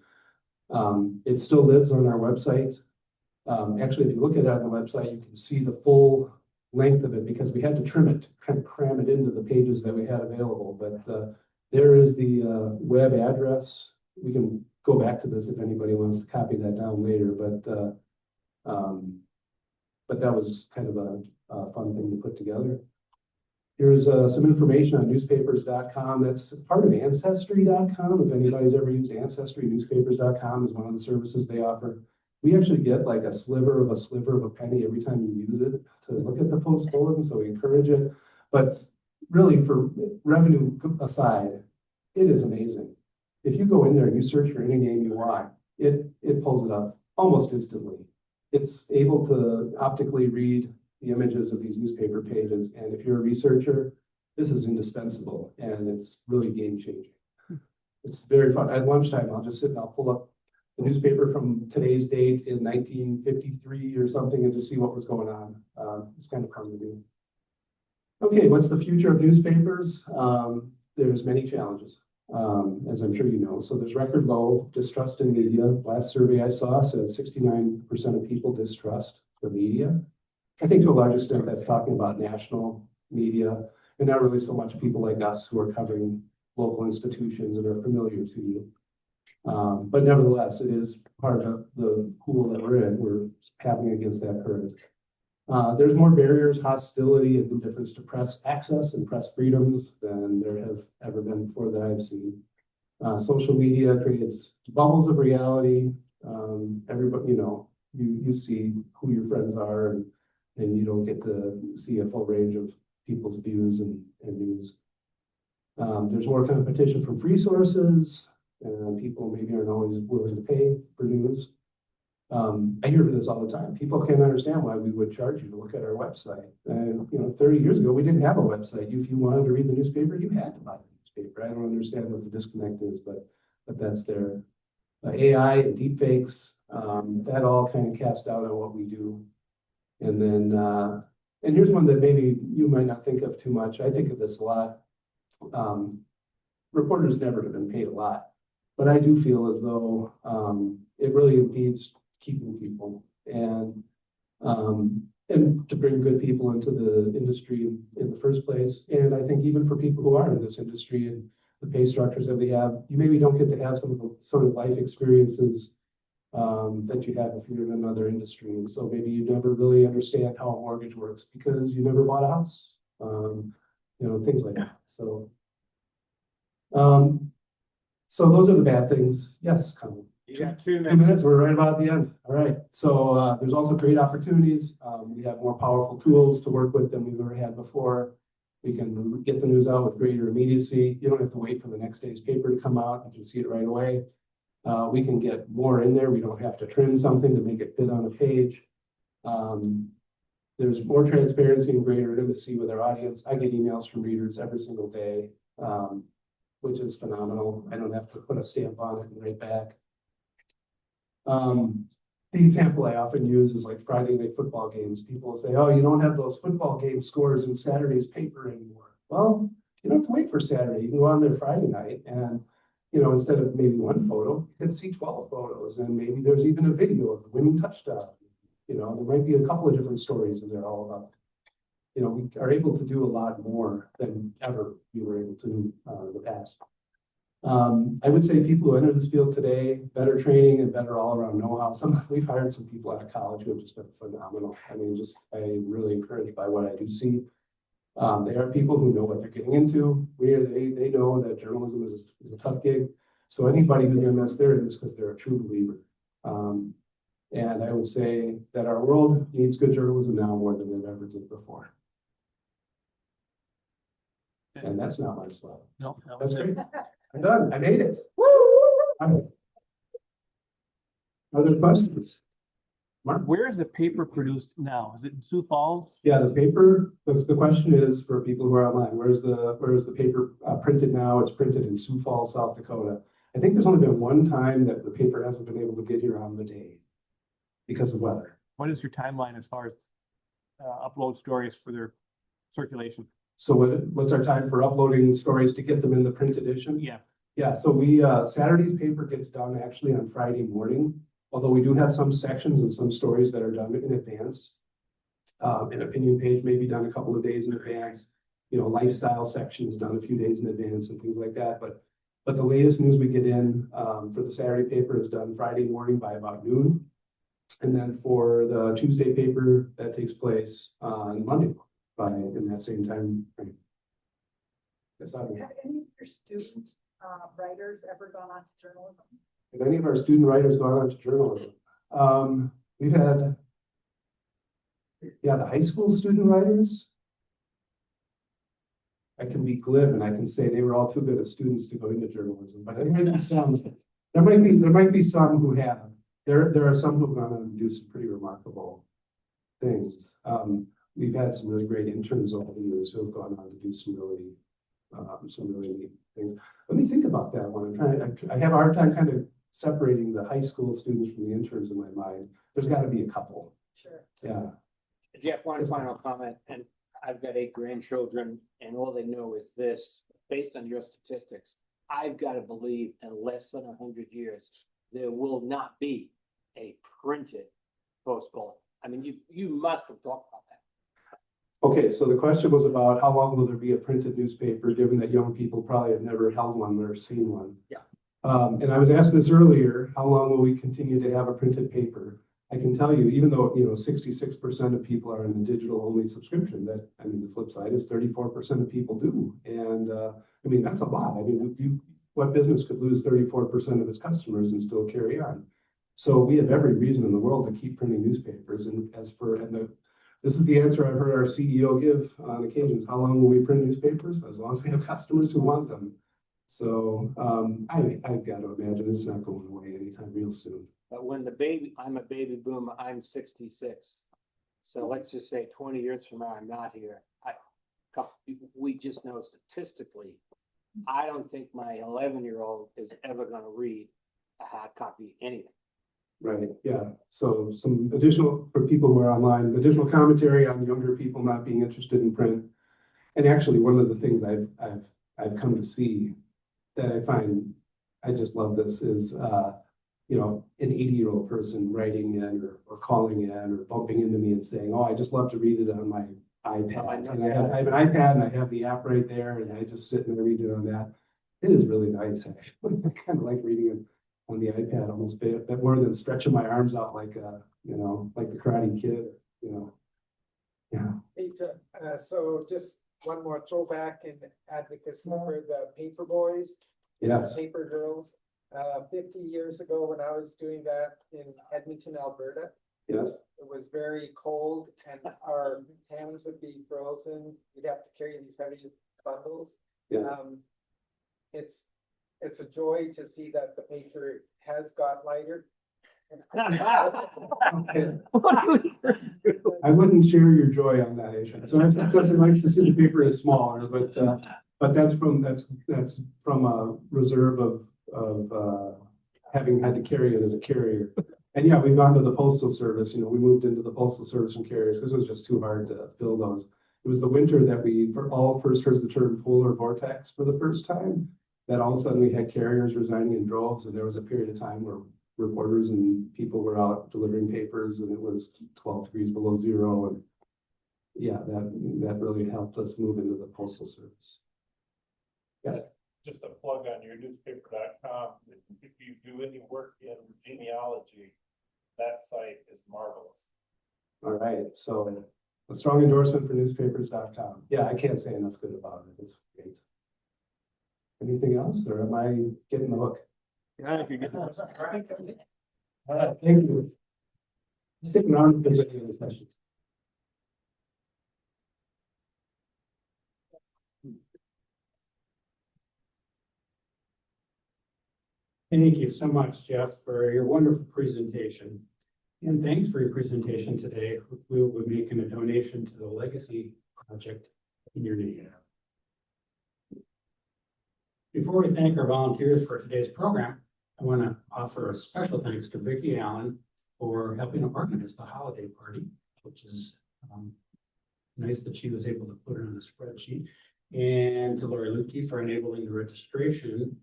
It still lives on our website. Actually, if you look at it on the website, you can see the full length of it because we had to trim it, kind of cram it into the pages that we had available. But there is the web address. We can go back to this if anybody wants to copy that down later. But that was kind of a fun thing to put together. Here's some information on newspapers.com. That's part of ancestry.com. If anybody's ever used Ancestry, newspapers.com is one of the services they offer. We actually get like a sliver of a penny every time you use it to look at the Post Bulletin, so we encourage it. But really, for revenue aside, it is amazing. If you go in there and you search for any name you want, it pulls it up almost instantly. It's able to optically read the images of these newspaper pages, and if you're a researcher, this is indispensable, and it's really game-changing. It's very fun. At lunchtime, I'll just sit and I'll pull up the newspaper from today's date in 1953 or something and just see what was going on. It's kind of fun to do. Okay, what's the future of newspapers? There's many challenges, as I'm sure you know. So there's record low distrust in media. Last survey I saw said 69% of people distrust the media. I think to a large extent that's talking about national media and not really so much people like us who are covering local institutions and are familiar to you. But nevertheless, it is part of the pool that we're in. We're tapping against that current. There's more barriers, hostility, and indifference to press access and press freedoms than there have ever been before that I've seen. Social media creates bubbles of reality. Everybody, you see who your friends are, and you don't get to see a full range of people's views and news. There's more competition from free sources. People maybe aren't always willing to pay for news. I hear this all the time. People can't understand why we would charge you to look at our website. 30 years ago, we didn't have a website. If you wanted to read the newspaper, you had to buy the newspaper. I don't understand what the disconnect is, but that's there. AI and deepfakes, that all kind of cast doubt on what we do. And then, and here's one that maybe you might not think of too much. I think of this a lot. Reporters never have been paid a lot. But I do feel as though it really impedes keeping people and to bring good people into the industry in the first place. And I think even for people who are in this industry and the pay structures that we have, you maybe don't get to have some of the sort of life experiences that you have if you're in another industry. And so maybe you never really understand how a mortgage works because you never bought a house, things like that. So those are the bad things. Yes, Colin. You got 2 2 minutes. minutes, we're right about the end. All right. So there's also great opportunities. We have more powerful tools to work with than we've ever had before. We can get the news out with greater immediacy. You don't have to wait for the next day's paper to come out. You can see it right away. We can get more in there. We don't have to trim something to make it fit on a page. There's more transparency and greater intimacy with our audience. I get emails from readers every single day. Which is phenomenal. I don't have to put a stamp on it and write back. The example I often use is like Friday night football games. People will say, oh, you don't have those football game scores in Saturday's paper anymore. Well, you don't have to wait for Saturday. You can go on there Friday night and, instead of maybe 1 photo, you can see 12 photos and maybe there's even a video of the winning touchdown. There might be a couple of different stories that they're all about. We are able to do a lot more than ever we were able to do in the past. I would say people who enter this field today, better training and better all-around know-how. We've hired some people out of college who have just been phenomenal. I'm really encouraged by what I do see. They are people who know what they're getting into. They know that journalism is a tough gig. So anybody who's going to mess there is because they're a true believer. And I would say that our world needs good journalism now more than it ever did before. And that's not my slide. No, That's great. I'm done. I made it. Woo! Other questions? Mark? Where is the paper produced now? Is it in Sioux Falls? Yeah, the paper, the question is for people who are online, where's the paper printed now? It's printed in Sioux Falls, South Dakota. I think there's only been one time that the paper hasn't been able to get here on the day because of weather. What is your timeline as far as upload stories for their circulation? So what's our time for uploading stories to get them in the print edition? Yeah. Yeah, so we, Saturday's paper gets done actually on Friday morning, although we do have some sections and some stories that are done in advance. An opinion page may be done a couple of days in advance. You know, lifestyle section is done a few days in advance and things like that. But the latest news we get in for the Saturday paper is done Friday morning by about noon. And then for the Tuesday paper, that takes place on Monday in that same time frame. Yes, Have any of your student writers ever gone on to journalism? Have any of our student writers gone on to journalism? We've had, yeah, the high school student writers. I can be glib and I can say they were all too good of students to go into journalism, but there might be some, there might be some who have. There are some who've gone on to do some pretty remarkable things. We've had some really great interns over the years who have gone on to do some really neat things. Let me think about that one. I have a hard time kind of separating the high school students from the interns in my mind. There's got to be a couple. Sure. Yeah. Jeff, one final comment, and I've got 8 grandchildren, and all they know is this, based on your statistics, I've got to believe in less than 100 years, there will not be a printed post-Bulletin. I mean, you must have talked about that. Okay, so the question was about how long will there be a printed newspaper, given that young people probably have never held one or seen one. Yeah. And I was asked this earlier, how long will we continue to have a printed paper? I can tell you, even though, 66% of people are in a digital only subscription, the flip side is 34% of people do. And that's a lot. What business could lose 34% of its customers and still carry on? So we have every reason in the world to keep printing newspapers. This is the answer I've heard our CEO give on occasions. How long will we print newspapers? As long as we have customers who want them. So I've got to imagine it's not going away anytime real soon. But I'm a baby boomer, I'm 66. So let's just say 20 years from now, I'm not here. We just know statistically, I don't think my 11-year-old is ever going to read a hard copy of anything. Right, yeah. So some additional, for people who are online, additional commentary on younger people not being interested in print. And actually, one of the things I've come to see that I find, I just love this, is an 80-year-old person writing in or calling in or bumping into me and saying, "Oh, I just love to read it on my iPad." And I have an iPad and I have the app right there, and I just sit and I read it on that. It is really nice, actually. I kind of like reading it on the iPad almost a bit more than stretching my arms out like the Karate Kid, Yeah. Peter, so just one more throwback in advocacy for the paper boys. Yes. Paper girls. 50 years ago, when I was doing that in Edmonton, Alberta, Yes. it was very cold and our hands would be frozen. We'd have to carry these heavy bundles. Yes. It's a joy to see that the paper has got lighter. Okay. I wouldn't share your joy on that, Aisha. So it doesn't like to see the paper is smaller, but that's from a reserve of having had to carry it as a carrier. And yeah, we've gone to the postal service. We moved into the postal service from carriers. This was just too hard to fill those. It was the winter that we all first heard the term polar vortex for the first time. That all of a sudden we had carriers resigning in droves, and there was a period of time where reporters and people were out delivering papers, and it was 12 degrees below zero. And yeah, that really helped us move into the postal service. Yes. Just a plug on your newspaper.com. If you do any work in genealogy, that site is marvelous. All right. So a strong endorsement for newspapers.com. Yeah, I can't say enough good about it. It's great. Anything else, or am I getting the hook? Yeah, if you're getting Thank you. Stick around if there's any other questions. Thank you so much, Jeff, for your wonderful presentation. And thanks for your presentation today. We will be making a donation to the Legacy Project in your name. Before we thank our volunteers for today's program, I want to offer a special thanks to Vicki Allen for helping organize the holiday party, which is nice that she was able to put it on a spreadsheet. And to Lori Lukey for enabling the registration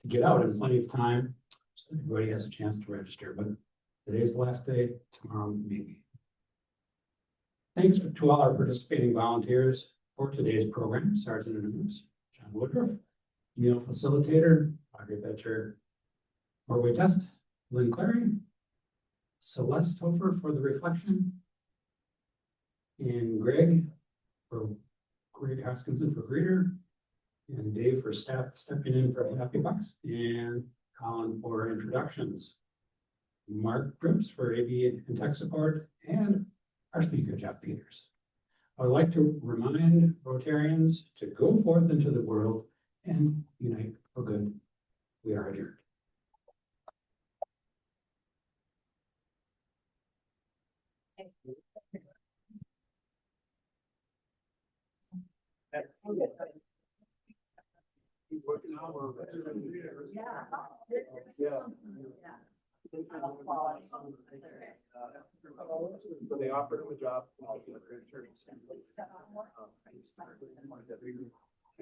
to get out in plenty of time, so everybody has a chance to register. But today's the last day, tomorrow maybe. Thanks to all our participating volunteers for today's program, Sergeant Anonymous, John Woodruff, meal facilitator, Audrey Betcher, Norway Test, Lynn Clary, Celeste Hofer for the reflection, and Greg Hoskinson for greeter, and Dave for stepping in for Happy Bucks, and Colin for introductions. Mark Grips for AV and tech support, and our speaker, Jeff Pieters. I would like to remind Rotarians to go forth into the world and unite for good. We are adjourned. So they offered him a job.